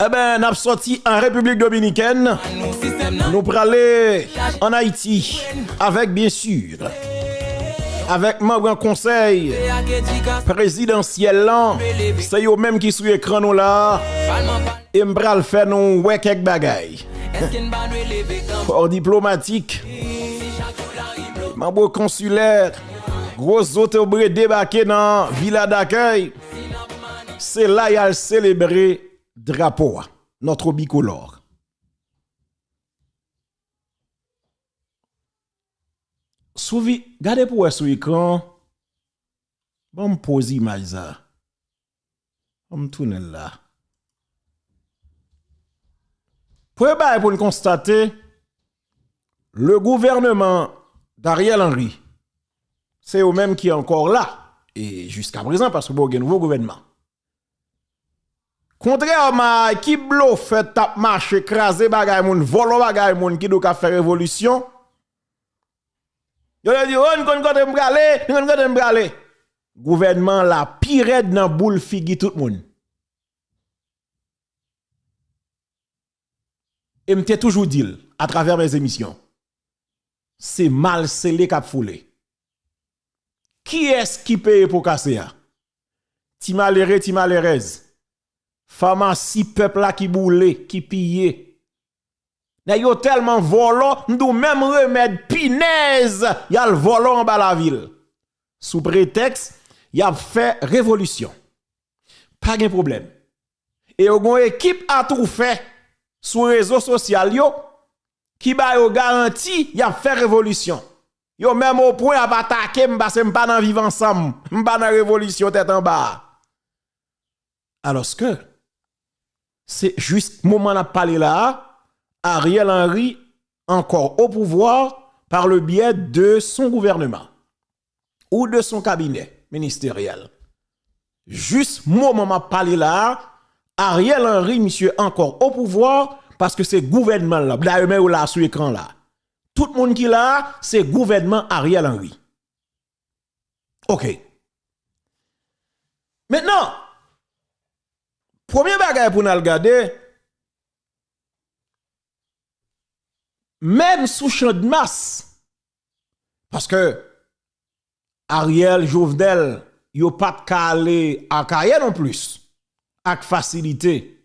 Eh ben, n'a sorti en République Dominicaine. Nous pralé en Haïti. Avec, bien sûr, avec membre conseil présidentiel là. C'est eux même qui sur l'écran nous là. Et m'pral faire nous ouais quelques bagailles. Pour diplomatique. Membre consulaire. Gros autobré débarqué dans villa d'accueil. C'est là qu'il a célébré drapeau, notre bicolore. Souvi, gardez pour sur l'écran. Bon, me pose image ça. On me tourne là. Pour nous constater, le gouvernement d'Ariel Henry, c'est eux-mêmes qui est encore là. Et jusqu'à présent, parce que vous avez un nouveau gouvernement. Contrairement à qui bloque fait tap marche, écraser bagay moun, volo bagay moun qui doit faire révolution. Yo dit on konn m'brale. Gouvernement la pire dans boule figi tout moun. Et m'te toujours dit à travers mes émissions. C'est mal scellé k'ap foulé. Qui est-ce qui paye pour casser ça? Ti malheureux, ti malheureuse. Pharmacie peuple là qui boule, qui pille. N'a yo tellement volant, nous même remède pinaise, y a le volant en bas la ville. Sous prétexte, y a fait révolution. Pas de problème. Et yon équipe a tout fait sur réseaux sociaux yo qui ba yo garanti y a fait révolution. Yo même au point à attaquer m'pa dans vivre ensemble, m'pa dans révolution tête en bas. Alors que c'est juste moment n'a parlé là, Ariel Henry encore au pouvoir par le biais de son gouvernement ou de son cabinet ministériel. Juste moment m'a parlé là, Ariel Henry monsieur encore au pouvoir parce que c'est gouvernement là, d'ailleurs là sur l'écran là. Tout le monde qui là, c'est gouvernement Ariel Henry. OK. Maintenant, premier bagage pour nous regarder, même sous champ de masse, parce que Ariel Jovenel, yo pas de calé à Kaye non plus, avec facilité,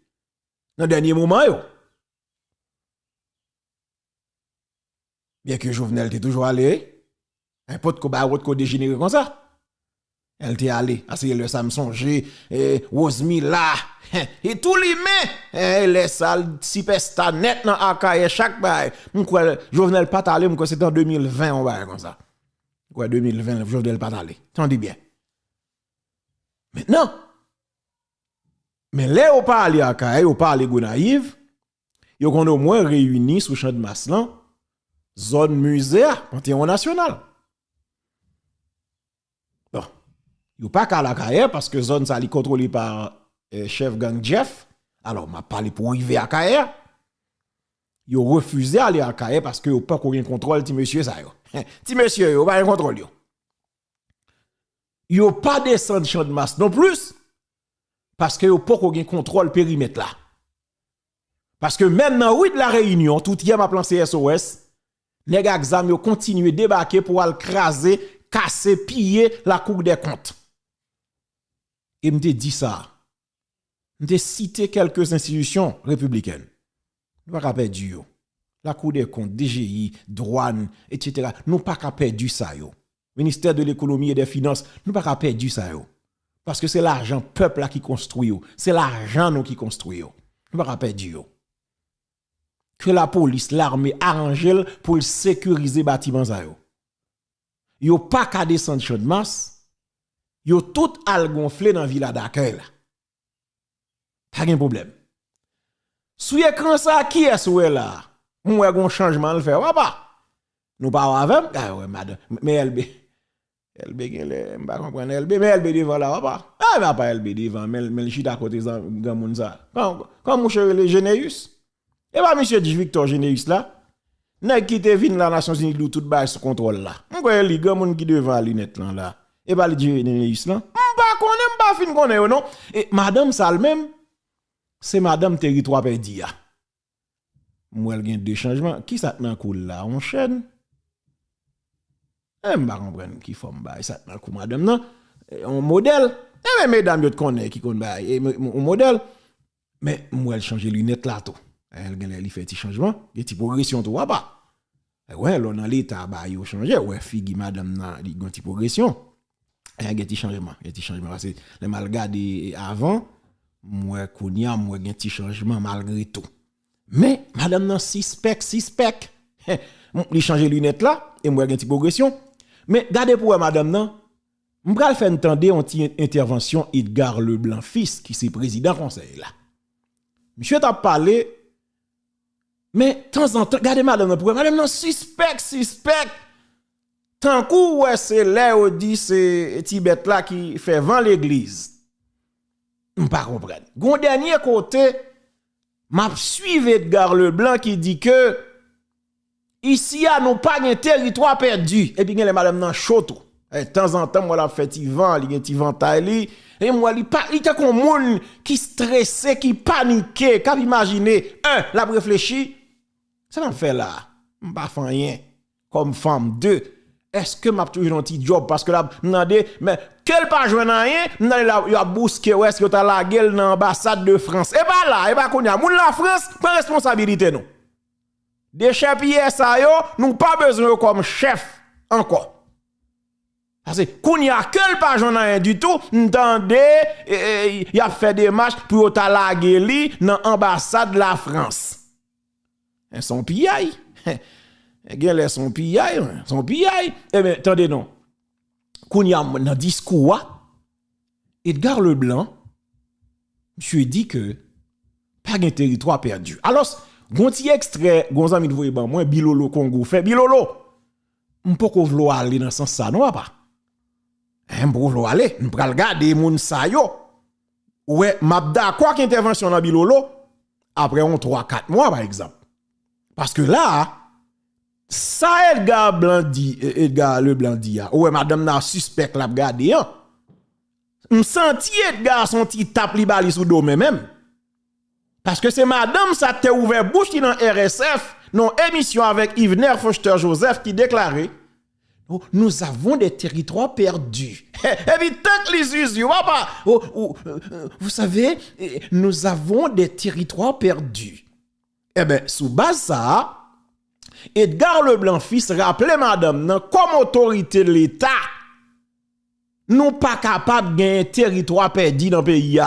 dans le dernier moment yo. Bien que Jovenel était toujours allé, un pote ko dégénéré comme ça. Elle était allée, c'est le Samson G, Rosmi là, et tout les mains, les salles, si pesta net dans Akaye, chaque bail. M'kwa Jovenel pas allé, m'kwa c'était en 2020, on va comme ça. Quoi, 2020, Jovenel pas allé. T'en dis bien. Maintenant, mais là, on parle à Akaye, on parle à Gonaïve, yo qu'on au moins réunis sous champ de masse là, zone musée, Panthéon national. Bon. Yo pas qu'à la carrière parce que zone ça li contrôlée par chef gang Jeff. Alors m'a parlé pour arriver à carrière. Yo refusé aller à carrière parce que yo pas qu'on contrôle ti monsieur ça yo. Ti monsieur yo pas contrôle yo. Yo pas descendre champ de masse non plus parce que yo pas qu'on contrôle périmètre là. Parce que même dans oui de la Réunion, tout y a ma plan CSOS, nèg exam yo continuer débarquer pour aller craser, casser, piller la Cour des comptes. Et me dit ça. Me cité quelques institutions républicaines. Nous pas perdre yo. La Cour des comptes, DGI, douane, etc. Nous pas perdre ça yo. Ministère de l'économie et des finances, nous pas perdre ça yo. Parce que c'est l'argent peuple là qui construit yo. C'est l'argent nous qui construit yo. Nous pas perdre yo. Que la police, l'armée arrange pour sécuriser bâtiment ça yo. Yo pas qu'à descendre champ de masse. Yo tout al gonflé dans villa d'accueil là. Pas de problème. Sous écran ça qui est sous là? Moi gon changement le faire papa. Nous pas avec ah ouais madame mais LB gen m'pa comprendre LB mais LB devant là papa. Ah mais pas LB devant mais chita à côté grand monde ça. Comme mon cher le Généus. Et pas monsieur Victor Généus là. Nèg qui te vinn la Nations Unies tout bail sous contrôle là. M'koy li grand monde qui devant lunette là. Et pas le Généus là. M'pa connait m'pa fin connait non. Et madame ça même c'est madame territoire perdu. Moi, il y a deux changements. Qui ça te cool là? On chaîne. Je ne comprends qui forme ça te cool, madame, non? Un modèle. Eh, mesdames, vous connaissez qui connaissent un modèle. Mais moi, elle change les lunettes là, tout. Elle fait un petit changement. Il y a une petite progression, tout va pas. Ouais, là, dans l'état, il a changé. Ouais, fille, madame, il y a une petite progression. Il y a un petit changement. Il y a un petit changement. Parce que les mal gardés avant, moi, Kounia, moi, il y a un petit changement malgré tout. Mais, madame, non, suspect. Il change les lunettes là, et moi, il y a une petite progression. Mais, regardez pour madame, non. Je vais faire entendre une intervention Edgar Leblanc fils, qui est président conseil là. Monsieur t'a parlé, mais de temps en temps, regardez madame, non, suspect. Tant coup, ouais, c'est là où dit c'est Tibet là qui fait vent l'église. Je ne comprends pas. Gon dernier côté, m'a suivi Edgar Leblanc qui dit que ici, à nous pas un territoire perdu. Et puis, les madame nan choto. De temps en temps, moi, la fait vent, il y a un petit ventail. Et moi, il y a comme monde qui stressé, qui paniqué, qui imaginer, la réfléchi. Ça m'a fait là. Je ne fais rien. Comme femme. 2. Est-ce que m'a toujours un petit job? Parce que là, mais quel pas jouer rien? Là, il a bousqué, ou est-ce que tu as la gueule dans l'ambassade de France? Et pas là, et pas qu'on y a. Moun la France, pas responsabilité, non. Des chefs ça yo, nous pas besoin comme chef encore. Parce que qu'on y a quel pas j'en rien du tout, entendez, il a fait des marches pour ta la gueule dans l'ambassade de la France. Son piaille. Son piaille. Eh bien, attendez non. Qu'on y a dans discours, Edgar Leblanc, monsieur dit que pas de territoire perdu. Alors, gonti extrait, gonzami de voye ban, moi, Bilolo Congo fait Bilolo. M'poko vlo aller dans sens ça, non pas? M'poko vlo aller, m'pral regarder moun sa yo. Ouais, m'abda quoi qu'intervention dans Bilolo, après on 3-4 mois par exemple. Parce que là, ça Edgar Leblanc dit, ouais, madame n'a suspect la regarder, hein. M'senti Edgar son petit tape li bali sous dos même. Parce que c'est madame ça te ouvert bouche qui dans RSF, non émission avec Yves Foster Joseph qui déclarait nous avons des territoires perdus. Et puis tant que les usines, vous savez, nous avons des territoires perdus. Eh bien, sous base ça, Edgar Leblanc fils rappelait madame, non, comme autorité de l'État, nous pas capables de gagner un territoire perdu dans le pays.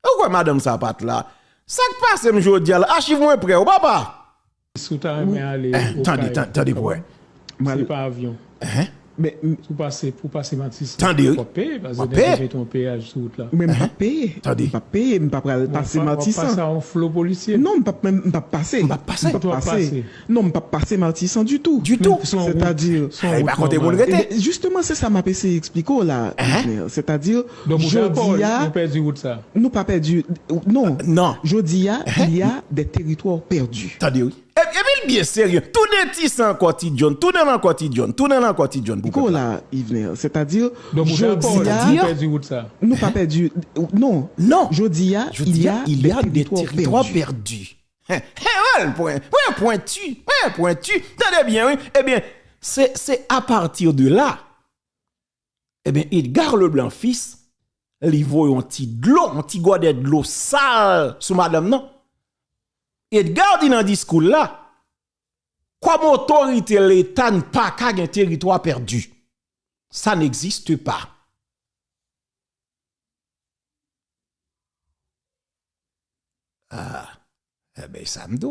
Pourquoi madame ça pat là? Ça qui passe m'jodi là, archive-moi prêt ou papa? Attendez pour. C'est pas avion. Mais pour passer Matisse. Attendez. Pas payer parce que ton péage sur route là. Mais pas payer. Attendez. Pas payer, pas passer Matisse. Pas ça en flot policier. Non, pas passer. Pas passer. Non, pas passer Matisse du tout. Du tout. C'est-à-dire par contre mon regretté. Justement, c'est ça m'a essayé expliquer là. C'est-à-dire jodi a nous perdu route ça. Nous pas perdu. Non. Non. Jodi a il y a des territoires perdus. Attendez oui. Et puis bien sérieux, tout n'est pas quotidien, tout n'est pas quotidien. Là, Yves, c'est-à-dire jodi a perdu route ça. Nous pas perdu. Non. Jodi a il y a des territoires perdus. Pointu. Tenez bien, oui. Eh bien, c'est à partir de là. Eh bien, Edgar Leblanc fils, il voit un petit godet de l'eau sale sous madame, non? Edgar dit dans le discours là, comme autorité l'État n'a pas qu'à un territoire perdu. Ça n'existe pas. Ah, eh bien, ça me dit.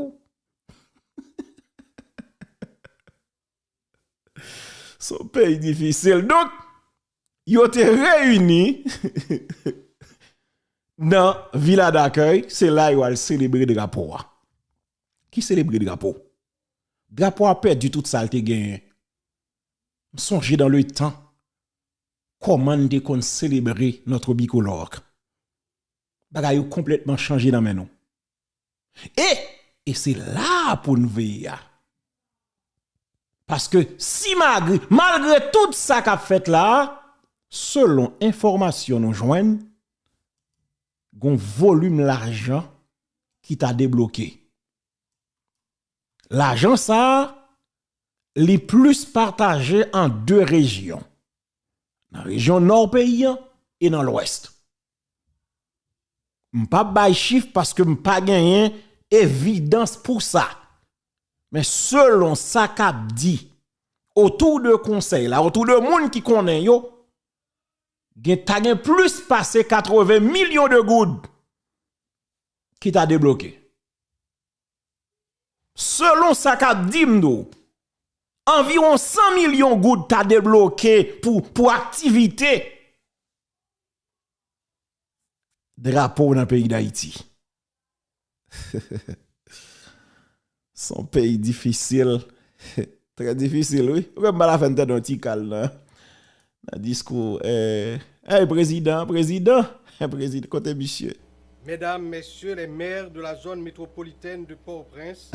Son pays difficile. Donc, ils ont été réunis dans la villa d'accueil. C'est là où ils ont célébré le drapeau. Qui célèbre le drapeau? Le drapeau a perdu toute saleté gagné. Songez dans le temps comment on célébrer notre bicolore. Bagay a complètement changé dans mes noms. Et c'est là pour nous veiller. Parce que si malgré tout ça qu'a fait là, selon information nous joignent, gon volume l'argent qui t'a débloqué. L'argent ça les plus partagé en deux régions. Dans la région nord pays et dans l'ouest. M'pas bay chiffre parce que m'pas gagné évidence pour ça. Mais selon ça qu'a dit autour de conseil là, autour de monde qui connaît yo, gen plus passé 80 millions de gouttes qui t'a débloqué. Selon ça qu'a dit m'do, environ 100 millions de gouttes t'a débloqué pour activité drapeau dans le pays d'Haïti. Son pays difficile. Très difficile, oui. Comme la fin de notre cal, là. Le discours, président, côté monsieur. Mesdames, messieurs les maires de la zone métropolitaine de Port-au-Prince,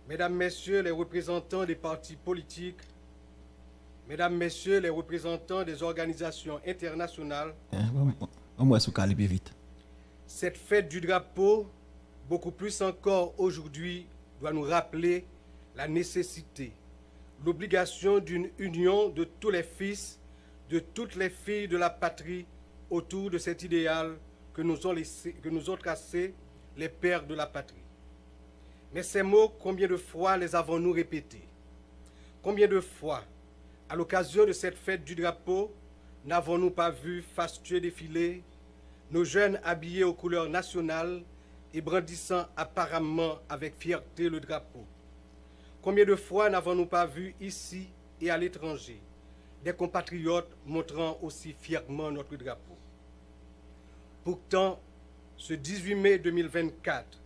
mesdames, messieurs les représentants des partis politiques, mesdames, messieurs les représentants des organisations internationales, vite. Cette fête du drapeau, beaucoup plus encore aujourd'hui, doit nous rappeler la nécessité, l'obligation d'une union de tous les fils, de toutes les filles de la patrie autour de cet idéal que nous ont tracé les pères de la patrie. Mais ces mots, combien de fois les avons-nous répétés? Combien de fois, à l'occasion de cette fête du drapeau, n'avons-nous pas vu fastueux défiler nos jeunes habillés aux couleurs nationales et brandissant apparemment avec fierté le drapeau? Combien de fois n'avons-nous pas vu ici et à l'étranger des compatriotes montrant aussi fièrement notre drapeau? Pourtant, ce 18 mai 2024,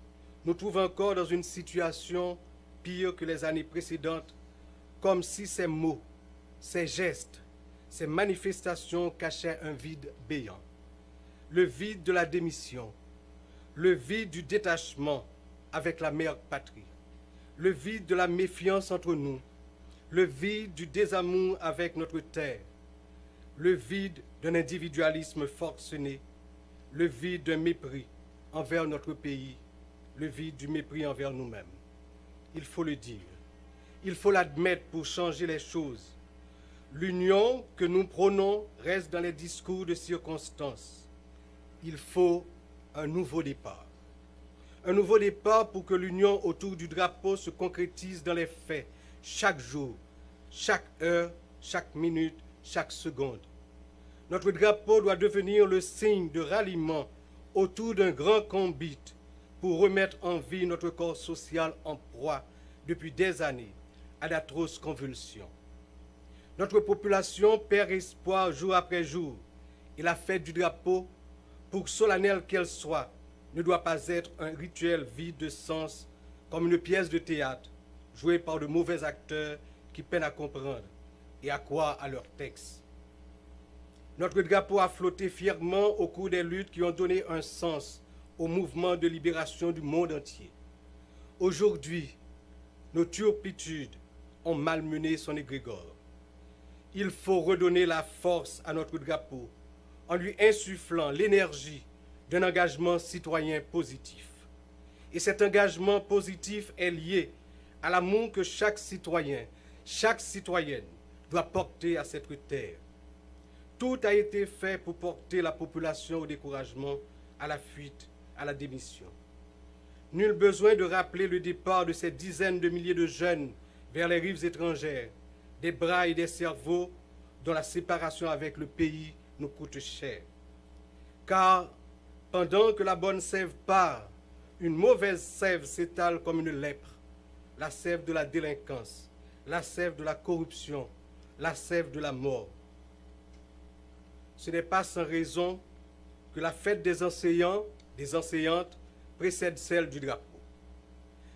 nous trouvons encore dans une situation pire que les années précédentes, comme si ces mots, ces gestes, ces manifestations cachaient un vide béant. Le vide de la démission, le vide du détachement avec la mère patrie, le vide de la méfiance entre nous, le vide du désamour avec notre terre, le vide d'un individualisme forcené, le vide d'un mépris envers notre pays, le vide du mépris envers nous-mêmes. Il faut le dire, il faut l'admettre pour changer les choses. L'union que nous prônons reste dans les discours de circonstance. Il faut un nouveau départ. Un nouveau départ pour que l'union autour du drapeau se concrétise dans les faits, chaque jour, chaque heure, chaque minute, chaque seconde. Notre drapeau doit devenir le signe de ralliement autour d'un grand combat pour remettre en vie notre corps social en proie depuis des années à d'atroces convulsions. Notre population perd espoir jour après jour et la fête du drapeau, pour solennelle qu'elle soit, ne doit pas être un rituel vide de sens comme une pièce de théâtre jouée par de mauvais acteurs qui peinent à comprendre et à croire à leur texte. Notre drapeau a flotté fièrement au cours des luttes qui ont donné un sens au mouvement de libération du monde entier. Aujourd'hui, nos turpitudes ont malmené son égrégore. Il faut redonner la force à notre drapeau en lui insufflant l'énergie d'un engagement citoyen positif. Et cet engagement positif est lié à l'amour que chaque citoyen, chaque citoyenne doit porter à cette terre. Tout a été fait pour porter la population au découragement, à la fuite, à la démission. Nul besoin de rappeler le départ de ces dizaines de milliers de jeunes vers les rives étrangères, des bras et des cerveaux dont la séparation avec le pays nous coûte cher. Car pendant que la bonne sève part, une mauvaise sève s'étale comme une lèpre, la sève de la délinquance, la sève de la corruption, la sève de la mort. Ce n'est pas sans raison que la fête des enseignants, des enseignantes, précède celle du drapeau.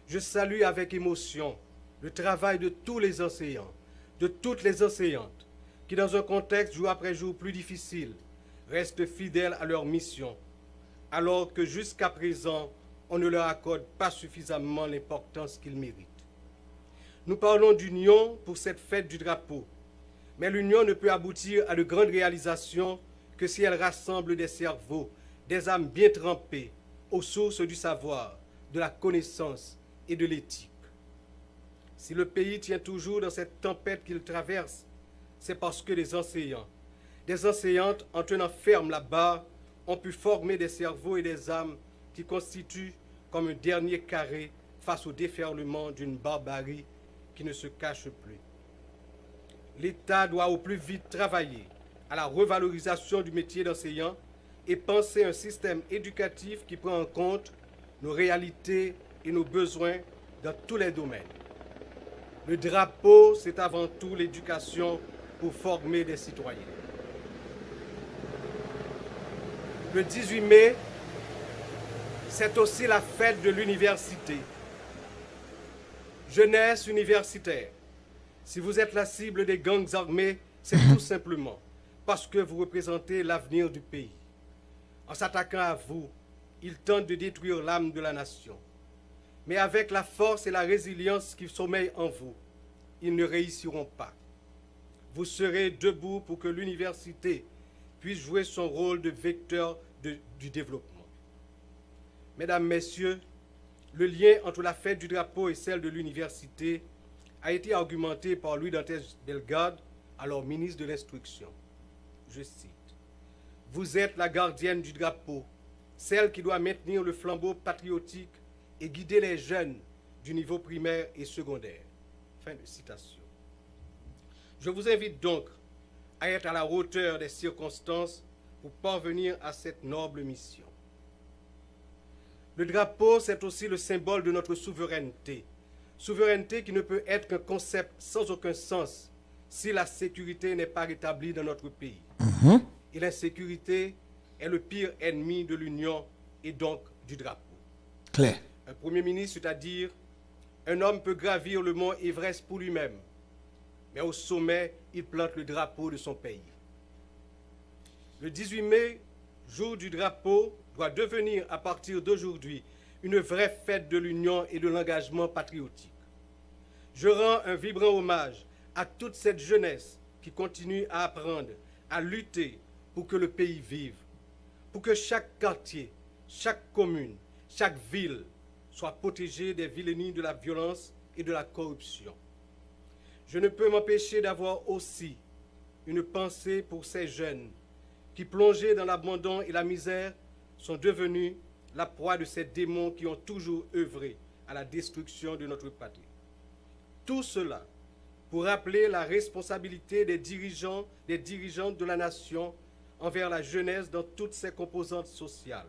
Je salue avec émotion le travail de tous les enseignants, de toutes les enseignantes, qui dans un contexte jour après jour plus difficile, restent fidèles à leur mission, alors que jusqu'à présent, on ne leur accorde pas suffisamment l'importance qu'ils méritent. Nous parlons d'union pour cette fête du drapeau, mais l'union ne peut aboutir à de grandes réalisations que si elle rassemble des cerveaux, des âmes bien trempées aux sources du savoir, de la connaissance et de l'éthique. Si le pays tient toujours dans cette tempête qu'il traverse, c'est parce que des enseignants, des enseignantes en tenant ferme la barre, ont pu former des cerveaux et des âmes qui constituent comme un dernier carré face au déferlement d'une barbarie qui ne se cache plus. L'État doit au plus vite travailler à la revalorisation du métier d'enseignant et penser un système éducatif qui prend en compte nos réalités et nos besoins dans tous les domaines. Le drapeau, c'est avant tout l'éducation pour former des citoyens. Le 18 mai, c'est aussi la fête de l'université. Jeunesse universitaire, si vous êtes la cible des gangs armés, c'est tout simplement parce que vous représentez l'avenir du pays. En s'attaquant à vous, ils tentent de détruire l'âme de la nation. Mais avec la force et la résilience qui sommeillent en vous, ils ne réussiront pas. Vous serez debout pour que l'université puisse jouer son rôle de vecteur du développement. Mesdames, Messieurs, le lien entre la fête du drapeau et celle de l'université a été argumenté par Louis Dantes Delgado, alors ministre de l'Instruction. Je cite, « Vous êtes la gardienne du drapeau, celle qui doit maintenir le flambeau patriotique et guider les jeunes du niveau primaire et secondaire. » Fin de citation. Je vous invite donc à être à la hauteur des circonstances pour parvenir à cette noble mission. Le drapeau, c'est aussi le symbole de notre souveraineté. Souveraineté qui ne peut être qu'un concept sans aucun sens si la sécurité n'est pas rétablie dans notre pays. Et l'insécurité est le pire ennemi de l'Union et donc du drapeau. Claire. Un Premier ministre, c'est-à-dire un homme peut gravir le mont Everest pour lui-même, mais au sommet, il plante le drapeau de son pays. Le 18 mai, jour du drapeau, doit devenir à partir d'aujourd'hui une vraie fête de l'union et de l'engagement patriotique. Je rends un vibrant hommage à toute cette jeunesse qui continue à apprendre, à lutter pour que le pays vive, pour que chaque quartier, chaque commune, chaque ville soit protégée des vilainies de la violence et de la corruption. Je ne peux m'empêcher d'avoir aussi une pensée pour ces jeunes qui, plongés dans l'abandon et la misère, sont devenus la proie de ces démons qui ont toujours œuvré à la destruction de notre patrie. Tout cela pour rappeler la responsabilité des dirigeants, des dirigeantes de la nation envers la jeunesse dans toutes ses composantes sociales.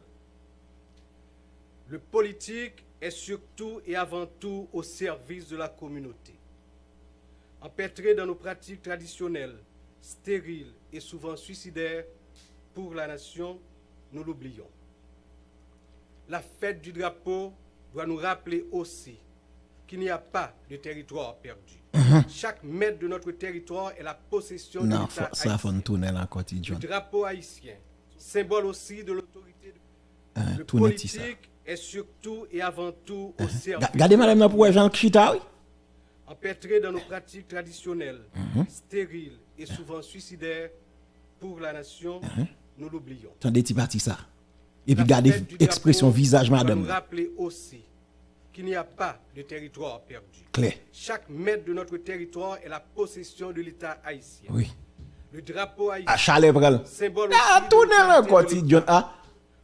Le politique est surtout et avant tout au service de la communauté. Empêtré dans nos pratiques traditionnelles, stériles et souvent suicidaires pour la nation, nous l'oublions. La fête du drapeau doit nous rappeler aussi qu'il n'y a pas de territoire perdu. Chaque mètre de notre territoire est la possession de l'État haïtien. Le drapeau haïtien, symbole aussi de l'autorité. Le politique est surtout et avant tout au service. Regardez madame pour Jean Chita. Empêtré dans nos pratiques traditionnelles, stériles et souvent suicidaires pour la nation, nous l'oublions. Attendez, petit parti ça. Et puis regardez l'expression visage madame. Nous rappeler aussi qu'il n'y a pas de territoire perdu. Claire. Chaque mètre de notre territoire est la possession de l'État haïtien. Oui. Le drapeau haïtien, à Chalet-Bral. symbole tournez là quoi, petit John.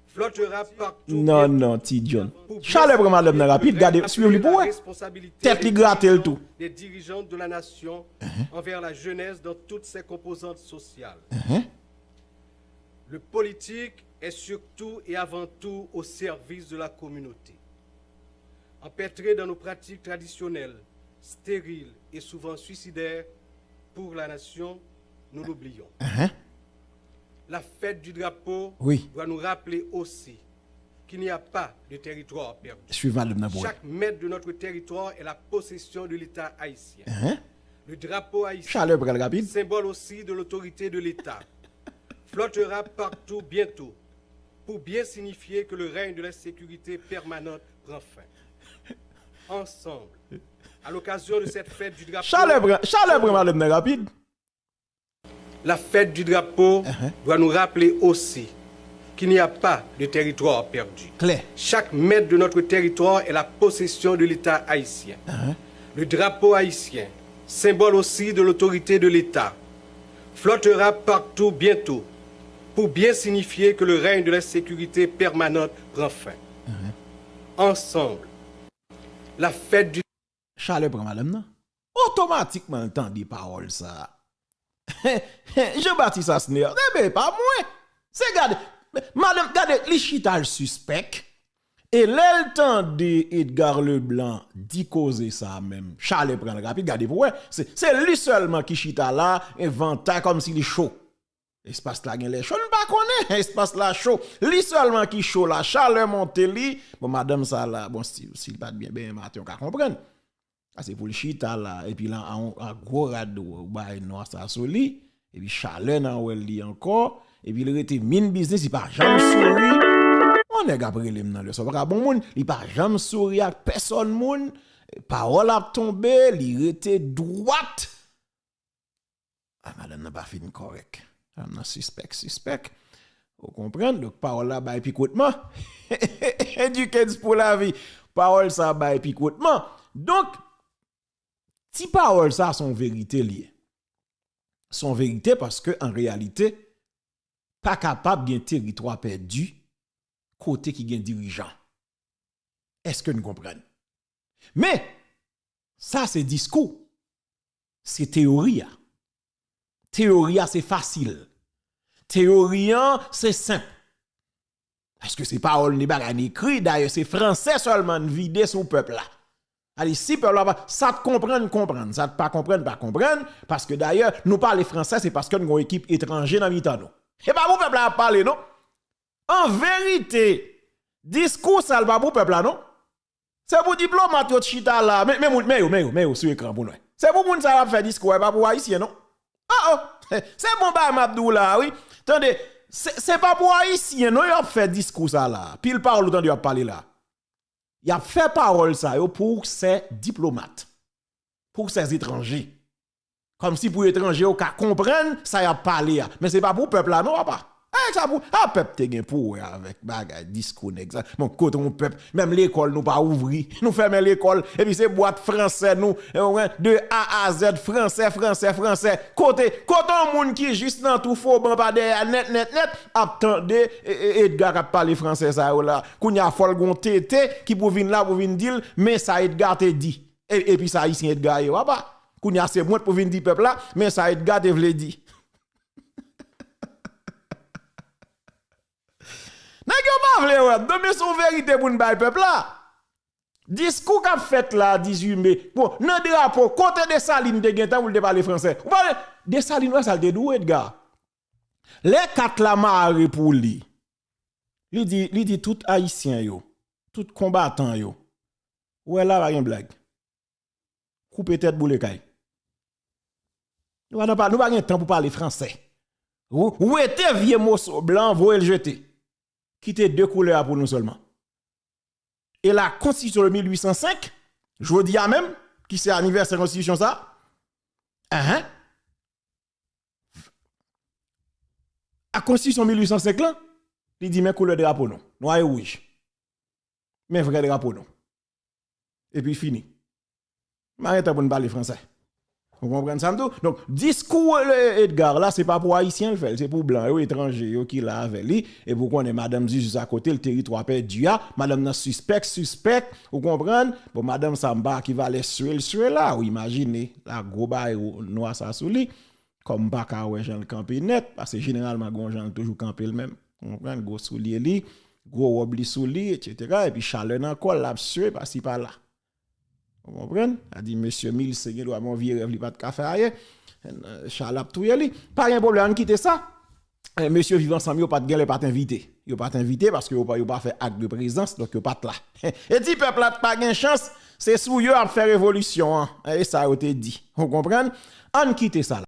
flottera partout. Non, petit John. Chalet-Bral madame rapide, regardez, suivez-le pour tête li gratte le tout. Des dirigeants de la nation envers la jeunesse dans toutes ses composantes sociales. Le politique est surtout et avant tout au service de la communauté. Empêtré dans nos pratiques traditionnelles, stériles et souvent suicidaires pour la nation, nous l'oublions. La fête du drapeau doit nous rappeler aussi qu'il n'y a pas de territoire perdu. Chaque mètre de notre territoire est la possession de l'État haïtien. Le drapeau haïtien, symbole aussi de l'autorité de l'État, flottera partout bientôt pour bien signifier que le règne de la sécurité permanente prend fin. Ensemble, à l'occasion de cette fête du drapeau, la fête du drapeau doit nous rappeler aussi qu'il n'y a pas de territoire perdu. Claire. Chaque mètre de notre territoire est la possession de l'État haïtien. Le drapeau haïtien, symbole aussi de l'autorité de l'État, flottera partout bientôt pour bien signifier que le règne de la sécurité permanente prend fin. Ensemble, la fête du... Charles prend madame, non? Automatiquement, entend des paroles, ça. Jean-Baptiste Asner, mais pas moi. C'est, regardez, madame, regardez, les chital suspect. Et l'eltan de Edgar Leblanc dit causer ça même. Charles prend le rapide, regardez, ouais, c'est lui seulement qui chita là, inventa comme s'il est chaud. Espace là, il est chaud, on pas connaît, espace là chaud. Lui seulement qui chaud là, Charles Montelli, bon, madame ça là, bon, s'il pas bien, Mathieu, on peut comprendre. C'est pour le chita là, et puis là, en gros radeau, bah, noir ça soli, et puis Charles nan ou li encore, et puis il était mine business, il pas jamais souri. On est après les dans le so pas bon monde, il pas jamais souri avec personne monde, parole a tombé, il était droite. Ah madame n'a pas fini correct. On a suspect. Vous comprenez? Donc parole là ba picotement. Éduquer pour la vie. Parole ça ba picotement. Donc si parole ça sont vérité liées. Son vérité parce que en réalité pas capable d'un territoire perdu côté qui gagne dirigeant. Est-ce que nous comprenons? Mais ça c'est discours. C'est théorie. Théorie c'est facile. Théorie c'est simple. Parce que c'est parole ni bagay écrit d'ailleurs c'est français seulement vidé sur peuple là. Allez, si peuple là, ça te comprendre, ça te pas comprendre, parce que d'ailleurs, nous parler français, c'est parce que nous avons une équipe étrangère dans l'État, non? Et pas vous peuple là parler, non? En vérité, discours ça pas pour peuple là, non? C'est pour diplomate yo chita là, mais sur écran pour nous. C'est pour moun ça va faire discours, pas pour haïtien, non? C'est bon ba Mabdou là, oui. Attendez, c'est pas pour haïtien, non, il a fait discours ça là. Puis il parle autant de parler là. Il a fait parole ça pour ces diplomates, pour ces étrangers. Comme si pour étrangers, on comprendre ça y a parlé. Mais c'est pas pour peuple là, non, pas. Ça pour peuple te gen pour avec bagay discours exact. Bon côté on peuple, même l'école nous pas ouvri. Nous fermer l'école et puis c'est boîte français nous de A à Z français. Côté on monde qui juste dans tout faux ban pas derrière net attendez Edgar a parlé français ça là. Kounya fol gon tété qui pour venir là pour venir dire mais ça Edgar te dit. Et puis ça ici Edgar yo pas. Kounya c'est moi pour venir dire peuple là mais ça Edgar te vle dit. N'est-ce pas vrai, demain son vérité pour nous peuple là. Discours qu'a fait là 18 mai. Bon, nan drapeau côté de Saline de Gentan ou de parler français. Ou parler de Saline ça le dou Edgar. Les quatre la marre pour lui. Il dit tout haïtien yo, tout combattant yo. Ouais là pas une blague. Couper tête boule kay. Nous pas de temps pour parler français. Où était vieux morceau blanc, vous le jeter. Quitter deux couleurs pour nous seulement. Et la Constitution de 1805, je vous dis à même, qui c'est anniversaire de la Constitution ça? La Constitution 1805 là, il dit mais couleur de drapeau non, noir et rouge. Mais vrai drapeau non. Et puis fini. M'arrête pour nous parler français. Vous comprenez ça tout? Donc, discours Edgar, là, c'est pas pour haïtien le fait, c'est pour blanc, étranger, qui l'a avec lui, et pour qu'on ait madame juste à côté, le territoire perdu, madame n'a suspect, vous comprenez? Bon, madame Samba qui va aller suer là, ou imaginez, la gros bail noir ça sous lui, comme pas qu'à ouais, Jean le campé net, parce que généralement, gon Jean toujours campé le même. Vous comprenez? Gros soulier li, gros robe li sous lui, etc. Et puis chaleur encore, la suer, parce qu'il pas là. Vous comprenez? A dit monsieur Mille Seigneur doit mon vieux rêve li pas de café ailleurs. Chalap tout li. Pas un problème, on quitte ça. Monsieur vivant ensemble, yo pas de gueule, pas t'inviter. Yo pas t'inviter parce que yo pas fait acte de présence, donc yo pas là. Et dit peuple là pas gain chance, c'est sous yo a faire révolution et ça a été dit. Vous comprenez? On quitte ça là.